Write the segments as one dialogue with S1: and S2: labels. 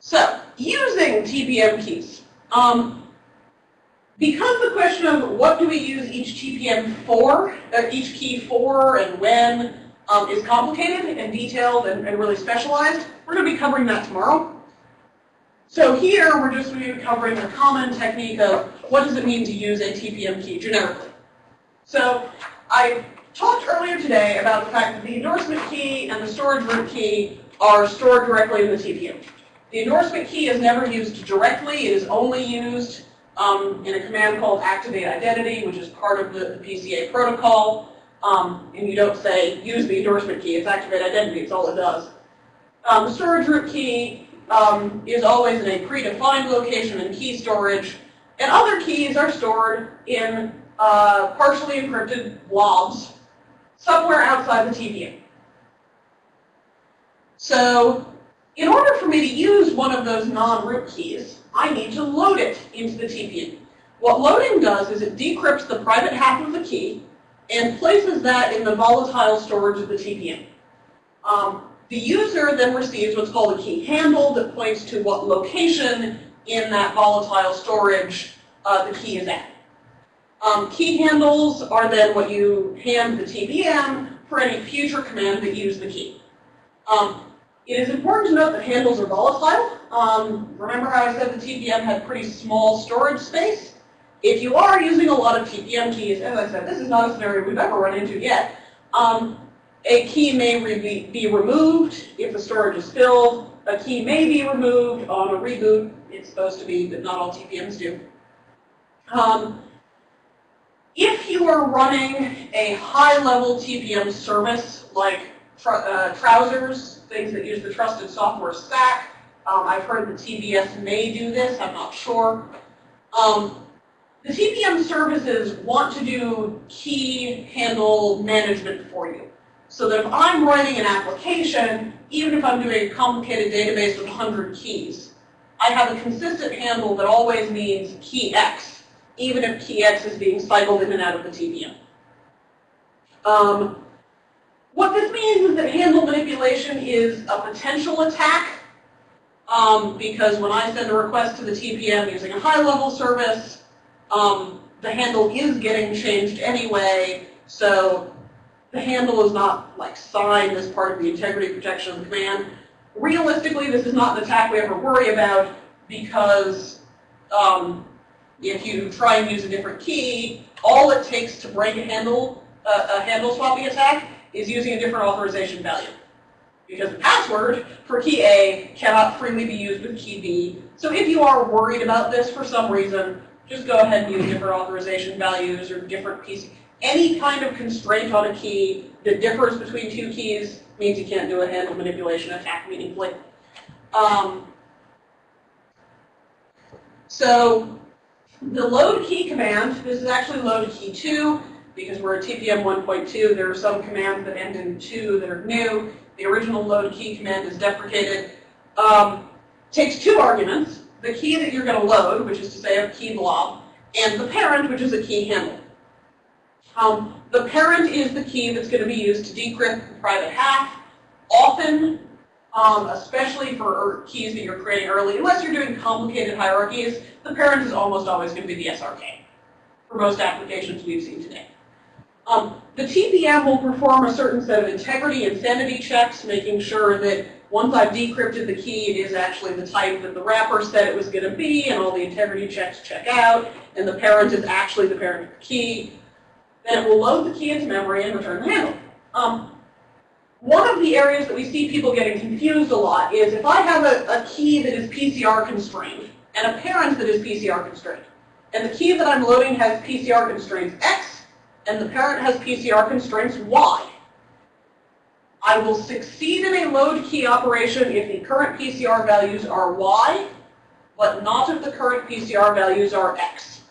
S1: So, using TPM keys. Because the question of what do we use each TPM for, each key for and when, is complicated and detailed and really specialized, we're going to be covering that tomorrow. So here, we're just going to be covering a common technique of what does it mean to use a TPM key generically. So I talked earlier today about the fact that the endorsement key and the storage root key are stored directly in the TPM. The endorsement key is never used directly. It is only used in a command called activate identity, which is part of the PCA protocol. And you don't say use the endorsement key. It's activate identity. It's all it does. The storage root key is always in a predefined location in key storage. And other keys are stored in partially encrypted blobs somewhere outside the TPM. So in order for me to use one of those non-root keys, I need to load it into the TPM. What loading does is it decrypts the private half of the key and places that in the volatile storage of the TPM. The user then receives what's called a key handle that points to what location in that volatile storage the key is at. Key handles are then what you hand the TPM for any future command that use the key. It is important to note that handles are volatile. Remember how I said the TPM had pretty small storage space? If you are using a lot of TPM keys, as I said, this is not a scenario we've ever run into yet. A key may be removed if the storage is filled. A key may be removed on a reboot. It's supposed to be, but not all TPMs do. If you are running a high-level TPM service like Trousers, things that use the trusted software stack, I've heard that TBS may do this, I'm not sure. The TPM services want to do key handle management for you. So that if I'm writing an application, even if I'm doing a complicated database with 100 keys, I have a consistent handle that always means key X, even if key X is being cycled in and out of the TPM. What this means is that handle manipulation is a potential attack, because when I send a request to the TPM using a high-level service, the handle is getting changed anyway, so the handle is not like signed as part of the integrity protection of the command. Realistically, this is not an attack we ever worry about because if you try and use a different key, all it takes to break a handle swapping attack is using a different authorization value. Because the password for key A cannot freely be used with key B. So if you are worried about this for some reason, just go ahead and use different authorization values or different keys. Any kind of constraint on a key that differs between two keys means you can't do a handle manipulation attack meaningfully. So the load key command, this is actually load key 2, because we're at TPM 1.2. There are some commands that end in 2 that are new. The original load key command is deprecated. Takes 2 arguments, the key that you're going to load, which is to say a key blob, and the parent, which is a key handle. The parent is the key that's going to be used to decrypt the private half. Often, especially for keys that you're creating early, unless you're doing complicated hierarchies, the parent is almost always going to be the SRK for most applications we've seen today. The TPM will perform a certain set of integrity and sanity checks, making sure that once I've decrypted the key, it is actually the type that the wrapper said it was going to be, and all the integrity checks check out, and the parent is actually the parent of the key. Then it will load the key into memory and return the handle. One of the areas that we see people getting confused a lot is if I have a key that is PCR constrained and a parent that is PCR constrained, and the key that I'm loading has PCR constraints X, and the parent has PCR constraints Y. I will succeed in a load key operation if the current PCR values are Y, but not if the current PCR values are X,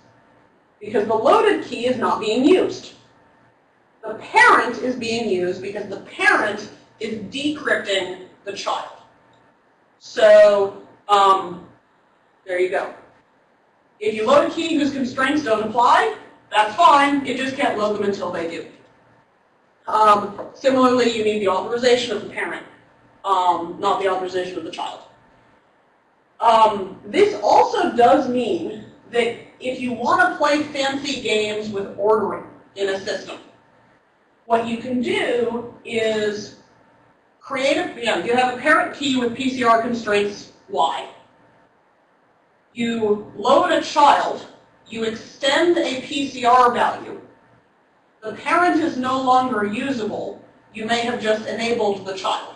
S1: because the loaded key is not being used. The parent is being used because the parent is decrypting the child. So there you go. If you load a key whose constraints don't apply, that's fine. You just can't load them until they do. Similarly, you need the authorization of the parent, not the authorization of the child. This also does mean that if you want to play fancy games with ordering in a system, what you can do is create you have a parent key with PCR constraints Y. You load a child, you extend a PCR value. The parent is no longer usable. You may have just enabled the child.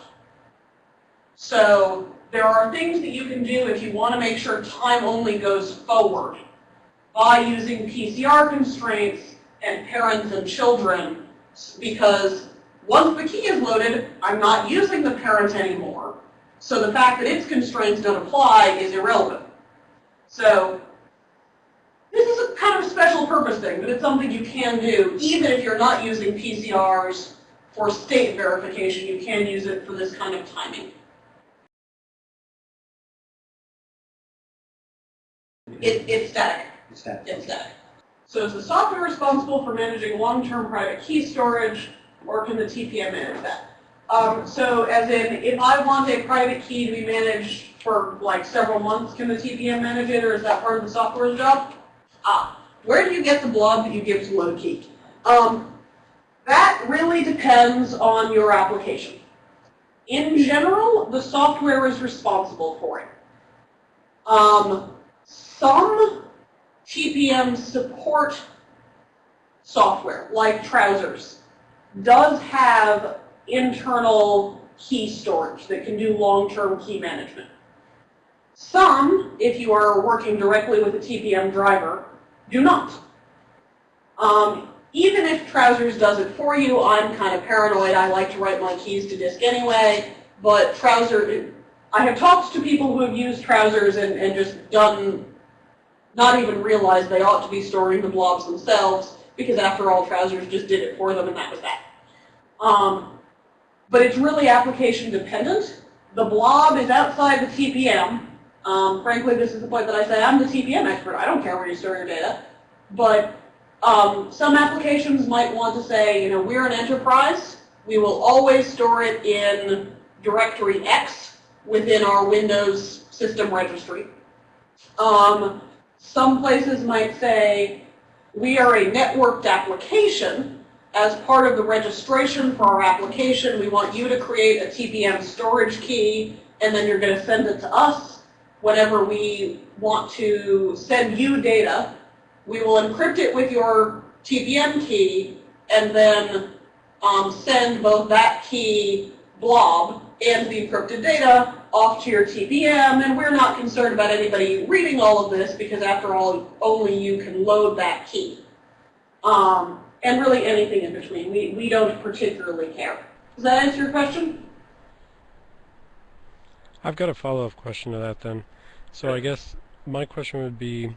S1: So there are things that you can do if you want to make sure time only goes forward by using PCR constraints and parents and children, because once the key is loaded, I'm not using the parent anymore. So the fact that its constraints don't apply is irrelevant. So this is a kind of special purpose thing, but it's something you can do even if you're not using PCRs for state verification. You can use it for this kind of timing. It's static. It's static. So is the software responsible for managing long-term private key storage, or can the TPM manage that? So as in, if I want a private key to be managed for like several months, can the TPM manage it, or is that part of the software's job? Where do you get the blob that you give to load key? That really depends on your application. In general, the software is responsible for it. Some TPM support software, like Trousers, does have internal key storage that can do long-term key management. Some, if you are working directly with a TPM driver, do not. Even if Trousers does it for you, I'm kind of paranoid. I like to write my keys to disk anyway, but I have talked to people who have used Trousers and just not even realized they ought to be storing the blobs themselves, because after all, Trousers just did it for them, and that was that. But it's really application dependent. The blob is outside the TPM. Frankly, this is the point that I say I'm the TPM expert. I don't care where you store your data. But some applications might want to say, we're an enterprise. We will always store it in directory X within our Windows system registry. Some places might say, we are a networked application. As part of the registration for our application, we want you to create a TPM storage key, and then you're going to send it to us. Whenever we want to send you data, we will encrypt it with your TPM key, and then send both that key blob and the encrypted data off to your TPM, and we're not concerned about anybody reading all of this, because after all, only you can load that key. And really anything in between. We don't particularly care. Does that answer your question?
S2: I've got a follow-up question to that then. So I guess my question would be,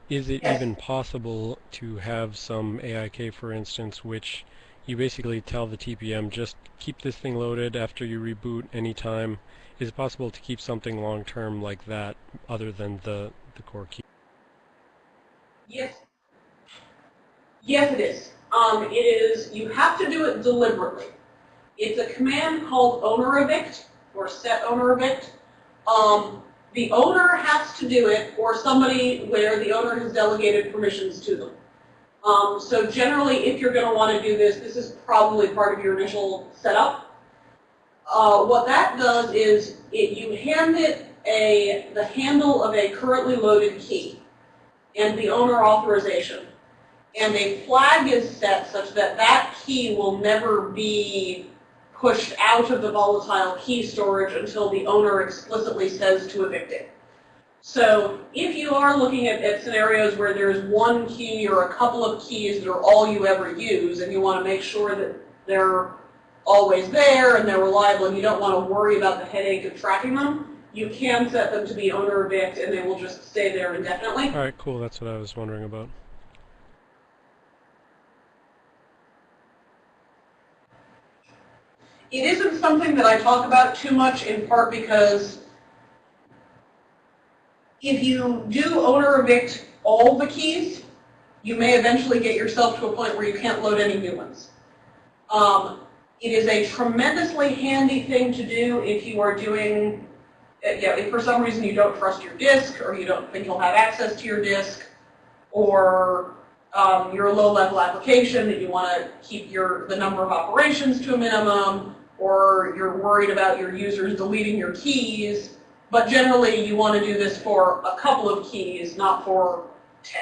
S2: is it even possible to have some AIK, for instance, which you basically tell the TPM, just keep this thing loaded after you reboot anytime? Is it possible to keep something long-term like that other than the core key?
S1: Yes. Yes, it is. You have to do it deliberately. It's a command called owner evict, or set owner evict. The owner has to do it, or somebody where the owner has delegated permissions to them. So generally, if you're going to want to do this, this is probably part of your initial setup. What that does is you hand it the handle of a currently loaded key and the owner authorization. And a flag is set such that that key will never be pushed out of the volatile key storage until the owner explicitly says to evict it. So if you are looking at scenarios where there's one key or a couple of keys that are all you ever use, and you want to make sure that they're always there and they're reliable, and you don't want to worry about the headache of tracking them, you can set them to be owner evict, and they will just stay there indefinitely.
S2: All right, cool. That's what I was wondering about.
S1: It isn't something that I talk about too much, in part because if you do owner evict all the keys, you may eventually get yourself to a point where you can't load any new ones. It is a tremendously handy thing to do if you are doing if for some reason you don't trust your disk, or you don't think you'll have access to your disk, or you're a low-level application that you want to keep the number of operations to a minimum, or you're worried about your users deleting your keys, but generally you want to do this for a couple of keys, not for 10.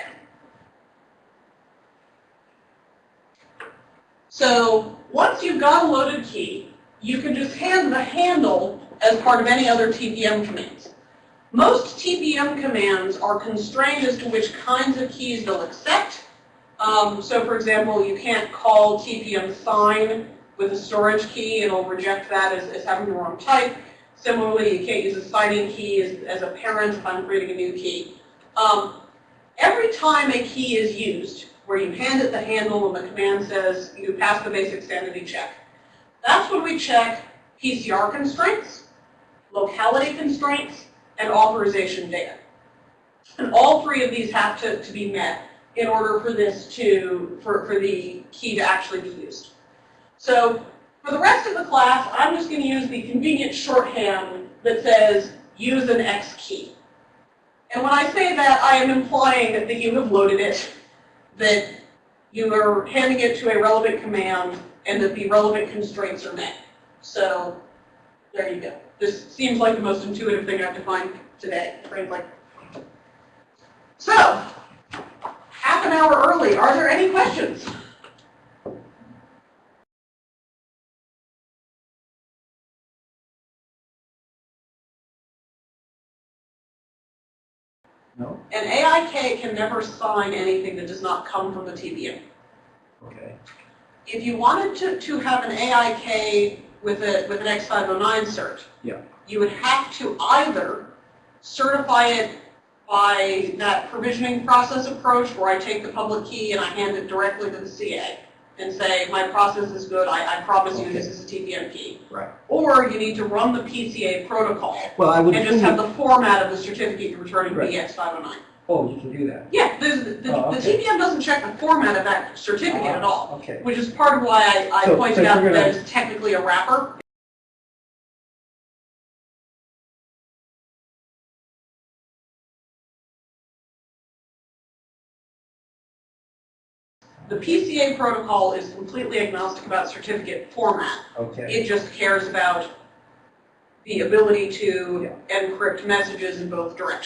S1: So once you've got a loaded key, you can just hand the handle as part of any other TPM commands. Most TPM commands are constrained as to which kinds of keys they'll accept. So for example, you can't call TPM sign with a storage key, and it'll reject that as having the wrong type. Similarly, you can't use a signing key as a parent if I'm creating a new key. Every time a key is used, where you hand it the handle and the command says you pass the basic sanity check, that's when we check PCR constraints, locality constraints, and authorization data. And all three of these have to be met in order for for the key to actually be used. So for the rest of the class, I'm just going to use the convenient shorthand that says use an X key. And when I say that, I am implying that you have loaded it, that you are handing it to a relevant command, and that the relevant constraints are met. So there you go. This seems like the most intuitive thing I've defined today, frankly. So, half an hour early. Are there any questions?
S3: No?
S1: An AIK can never sign anything that does not come from the TPM.
S3: Okay.
S1: If you wanted to have an AIK with an X509 cert,
S3: Yeah.
S1: you would have to either certify it by that provisioning process approach, where I take the public key and I hand it directly to the CA and say, my process is good, I promise you this is a TPM key.
S3: Right.
S1: Or you need to run the PCA protocol
S3: Well,
S1: and just have the format of the certificate you're returning
S3: Right.
S1: be X509.
S3: Oh, you can do that.
S1: Yeah, the TPM doesn't check the format of that certificate at all,
S3: Okay.
S1: which is part of why I
S3: So
S1: pointed out
S3: you're
S1: that
S3: gonna-
S1: it's technically a wrapper. The PCA protocol is completely agnostic about certificate format.
S3: Okay.
S1: It just cares about the ability to encrypt messages in both directions.